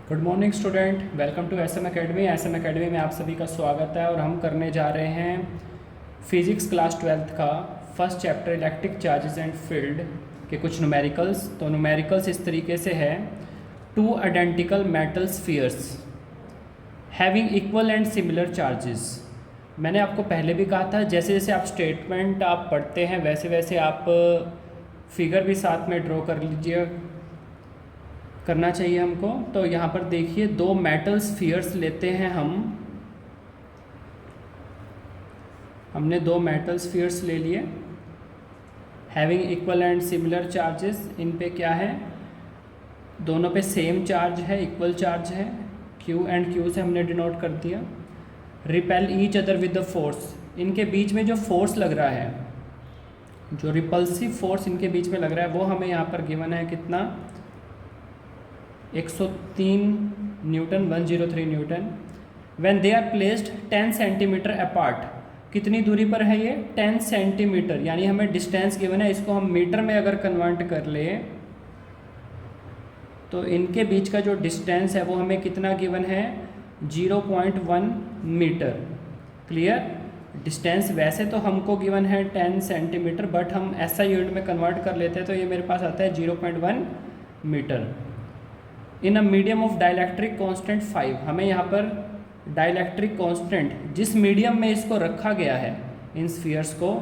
Good morning student, welcome to SM academy. SM academy में आप सभी का स्वागत है और हम करने जा रहे हैं फिजिक्स क्लास 12th का first chapter electric charges and field के कुछ न्यूमेरिकल्स। तो न्यूमेरिकल्स इस तरीके से है, two identical metal spheres having equal and similar charges. मैंने आपको पहले भी कहा था, जैसे जैसे आप स्टेटमेंट आप पढ़ते हैं वैसे वैसे आप फिगर भी साथ में ड्रॉ कर लीजिए, करना चाहिए हमको। तो यहाँ पर देखिए, दो मेटल स्फीयर्स लेते हैं हमने दो मेटल स्फीयर्स ले लिए having equal and similar charges. इन पे क्या है, दोनों पे सेम चार्ज है, इक्वल चार्ज है, Q एंड Q से हमने डिनोट कर दिया। Repel each other with the force, इनके बीच में जो फोर्स लग रहा है, जो रिपल्सिव फोर्स इनके बीच में लग रहा है, वो हमें यहाँ पर गिवन है कितना, 103 newton, 103 newton. When they are placed 10 centimetre apart, कितनी दूरी पर है ये, 10 सेंटीमीटर, यानी हमें डिस्टेंस गिवन है, इसको हम मीटर में अगर कन्वर्ट कर ले तो इनके बीच का जो डिस्टेंस है वो हमें कितना गिवन है, 0.1 मीटर। क्लियर। डिस्टेंस वैसे तो हमको गिवन है 10 सेंटीमीटर, बट हम SI यूनिट में कन्वर्ट कर लेते हैं तो ये मेरे पास आता है 0.1 metre. In a medium of dielectric constant 5, हमें यहाँ पर डाइलेक्ट्रिक कांस्टेंट जिस मीडियम में इसको रखा गया है इन स्फीयर्स को,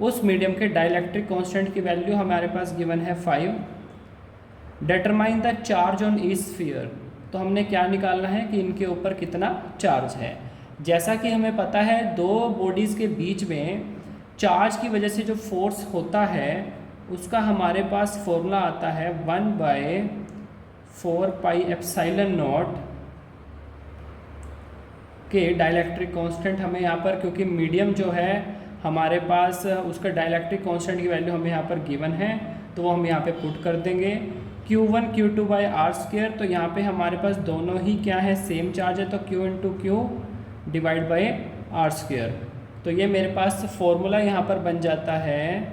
उस मीडियम के डाइलेक्ट्रिक कांस्टेंट की वैल्यू हमारे पास गिवन है 5। Determine the charge on each sphere, तो हमने क्या निकालना है कि इनके ऊपर कितना चार्ज है। जैसा कि हमें पता है, दो बॉडीज़ के बीच में चार्ज की वजह से जो फोर्स होता है उसका हमारे पास फॉर्मूला आता है 1/4 पाई एप्सिलॉन नॉट के डाइलेक्ट्रिक कांस्टेंट हमें यहाँ पर, क्योंकि मीडियम जो है हमारे पास उसका डाइलेक्ट्रिक कांस्टेंट की वैल्यू हमें यहाँ पर गिवन है, तो वो हम यहाँ पे पुट कर देंगे Q1 Q2 by r square. तो यहाँ पे हमारे पास दोनों ही क्या है, सेम चार्ज है, तो Q into Q divide by r square. तो ये मेरे पास फॉर्मूला यहाँ पर बन जाता है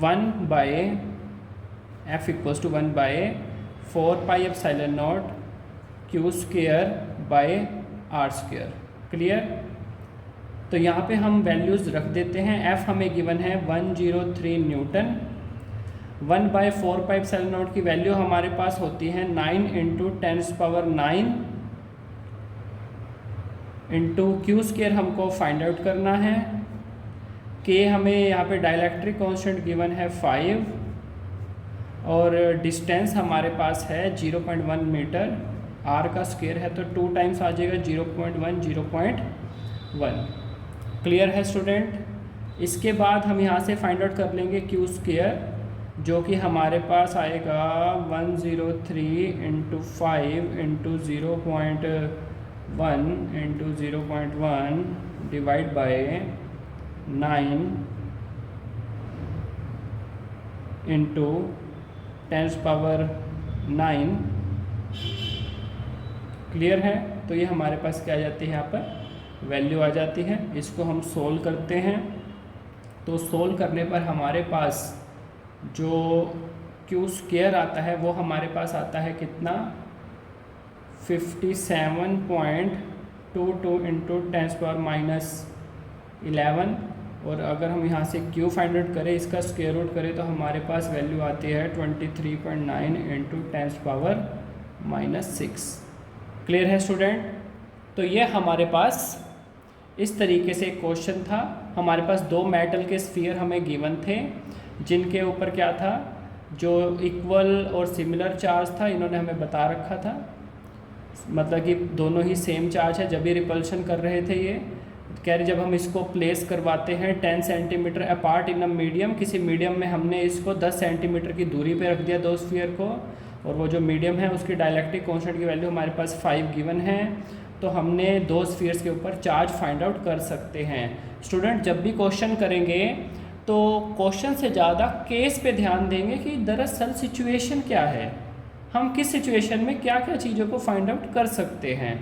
1/F=1/4 pi epsilon naught Q square by r square. Clear. तो यहाँ पे हम वैल्यूज़ रख देते हैं। F हमें गिवन है 103 न्यूटन, 1/4 पाई एप्सिलॉन नॉट की वैल्यू हमारे पास होती है 9 इंटू 10⁹ इंटू Q स्क्वायर हमको फाइंड आउट करना है। K हमें यहाँ पे डाइलेक्ट्रिक कांस्टेंट गिवन है 5 और डिस्टेंस हमारे पास है 0.1 मीटर। R का स्क्वायर है तो 2 टाइम्स आ जाएगा 0.1 0.1। क्लियर है स्टूडेंट। इसके बाद हम यहाँ से फाइंड आउट कर लेंगे Q स्क्वायर, जो कि हमारे पास आएगा 103 into 5 into 0.1 into 0.1 divide by 9 into 10⁹। Clear है। तो ये हमारे पास क्या आ जाती है, यहाँ पर वैल्यू आ जाती है। इसको हम सोल्व करते हैं, तो सोल्व करने पर हमारे पास जो Q स्क्वायर आता है वो हमारे पास आता है कितना, 57.22 इंटू 10⁻11। और अगर हम यहाँ से Q फाइंड आउट करें, इसका स्क्वायर रूट करें, तो हमारे पास वैल्यू आती है 23.9 इंटू 10⁻6। क्लियर है स्टूडेंट। तो ये हमारे पास इस तरीके से एक क्वेश्चन था। हमारे पास दो मेटल के स्फीयर हमें गिवन थे, जिनके ऊपर क्या था, जो इक्वल और सिमिलर चार्ज था, इन्होंने हमें बता रखा था, मतलब कि दोनों ही सेम चार्ज है। जब ये रिपल्शन कर रहे थे, ये कह रहे जब हम इसको प्लेस करवाते हैं 10 centimetre apart in a medium, किसी मीडियम में हमने इसको 10 सेंटीमीटर की दूरी पे रख दिया दो स्फीयर को, और वो जो मीडियम है उसकी डाइलेक्ट्रिक कांस्टेंट की वैल्यू हमारे पास 5 गिवन है, तो हमने दो स्फीयर्स के ऊपर चार्ज फाइंड आउट कर सकते हैं। स्टूडेंट जब भी क्वेश्चन करेंगे तो क्वेश्चन से ज़्यादा केस पे ध्यान देंगे कि दरअसल सिचुएशन क्या है, हम किस सिचुएशन में क्या क्या चीज़ों को फाइंड आउट कर सकते हैं।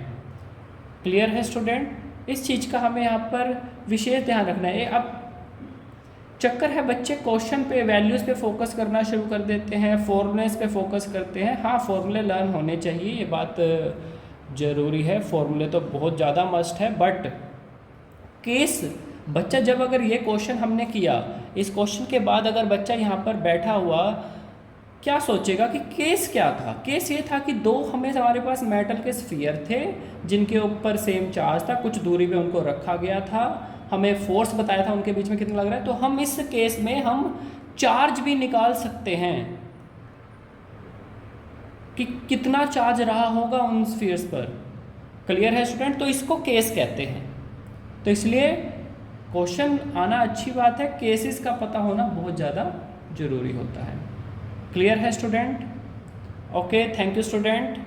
क्लियर है स्टूडेंट। इस चीज़ का हमें यहाँ पर विशेष ध्यान रखना है। अब चक्कर है बच्चे क्वेश्चन पे वैल्यूज़ पे फोकस करना शुरू कर देते हैं, फॉर्मूलेस पे फोकस करते हैं। हाँ, फॉर्मूले लर्न होने चाहिए, ये बात ज़रूरी है, फॉर्मूले तो बहुत ज़्यादा मस्ट है। बट केस बच्चा जब अगर ये क्वेश्चन हमने किया, इस क्वेश्चन के बाद अगर बच्चा यहाँ पर बैठा हुआ क्या सोचेगा कि केस क्या था। केस ये था कि दो हमारे पास मेटल के स्फीयर थे जिनके ऊपर सेम चार्ज था, कुछ दूरी पे उनको रखा गया था, हमें फोर्स बताया था उनके बीच में कितना लग रहा है। तो हम इस केस में हम चार्ज भी निकाल सकते हैं कि कितना चार्ज रहा होगा उन स्फीयर्स पर। क्लियर है स्टूडेंट? तो इसको केस कहते हैं। तो इसलिए क्वेश्चन आना अच्छी बात है, केसेस का पता होना बहुत ज़्यादा ज़रूरी होता है। क्लियर है student? Okay, thank you student.